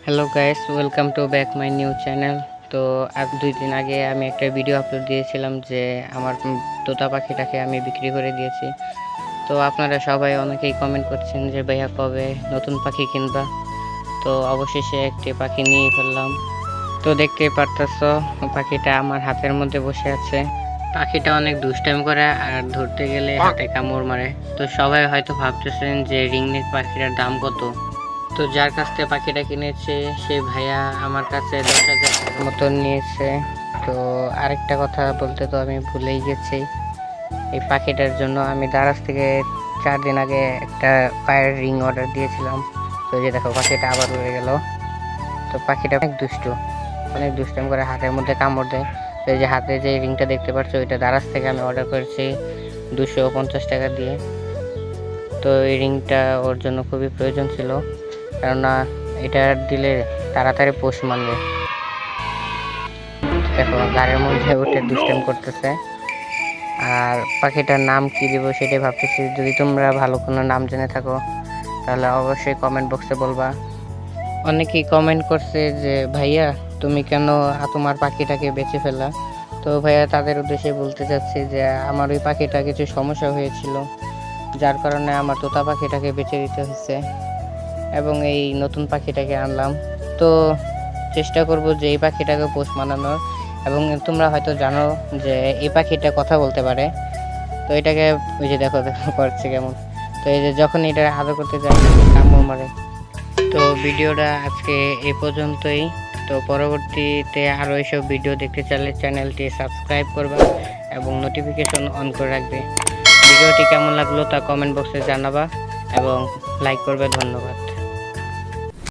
Hello guys, welcome to back my new channel. তো আজ 2 দিন আগে আমি একটা ভিডিও আপলোড দিয়েছিলাম যে আমার তোতা পাখিটাকে আমি বিক্রি করে দিয়েছি। তো আপনারা সবাই অনেকেই কমেন্ট করছেন যে ভাইয়া কবে নতুন পাখি কিনবা। তো অবশেষে একটি পাখি নিয়ে ফেললাম। তো দেখতেই পারতেছো পাখিটা আমার হাতের মধ্যে বসে আছে। পাখিটা অনেক দুষ্টামি করে আর ধরতে গেলে হাতে কামড় মারে। তো সবাই হয়তো ভাবতেছেন যে রিংনেক পাখিটার দাম কত। তো যার কাছ থেকে পাখিটা কিনেছে সে ভাইয়া আমার কাছে 10,000 টাকার মতন নিয়েছে। তো আরেকটা কথা বলতে তো আমি ভুলেই গেছি, এই পাখিটার জন্য আমি দারাজ থেকে 4 দিন আগে একটা পায়ের রিং অর্ডার দিয়েছিলাম। তো এই যে দেখো পাখিটা আবার উড়ে গেল। তো পাখিটা অনেক দুষ্টামি করে হাতের মধ্যে কামড় দেয়। তো এই যে হাতে যে রিংটা দেখতে পাচ্ছ ওইটা দারাজ থেকে আমি অর্ডার করেছি 250 টাকা দিয়ে। তো এই রিংটা ওর জন্য খুবই প্রয়োজন ছিল, কেননা এটা দিলে তাড়াতাড়ি পোষ মানবে। দেখো গাড়ির মধ্যে উঠে দুষ্টামি করতেছে। আর পাখিটার নাম কি দিব সেটাই ভাবতেছি। যদি তোমরা ভালো কোনো নাম জেনে থাকো তাহলে অবশ্যই কমেন্ট বক্সে বলবা। অনেকেই কমেন্ট করছে যে ভাইয়া তুমি কেন তোমার পাখিটাকে বেঁচে ফেলা। তো ভাইয়া তাদের উদ্দেশ্যে বলতে চাচ্ছি যে আমার ওই পাখিটা কিছু সমস্যা হয়েছিল, যার কারণে আমার তোতা পাখিটাকে বেঁচে দিতে হয়েছে এবং এই নতুন পাখিটাকে আনলাম। তো চেষ্টা করব যে এই পাখিটাকে পোষ মানানোর। এবং তোমরা হয়তো জানো যে এই পাখিটা কথা বলতে পারে। তো এটাকে ওই যে দেখো করছে কেমন। তো এই যে যখন এটা আদর করতে যায় কামড় মারে। তো ভিডিওটা আজকে এই পর্যন্তই। তো পরবর্তীতে আরও এইসব ভিডিও দেখতে চাইলে চ্যানেলটি সাবস্ক্রাইব করবে এবং নোটিফিকেশন অন করে রাখবে। ভিডিওটি কেমন লাগলো তা কমেন্ট বক্সে জানাবা এবং লাইক করবে। ধন্যবাদ।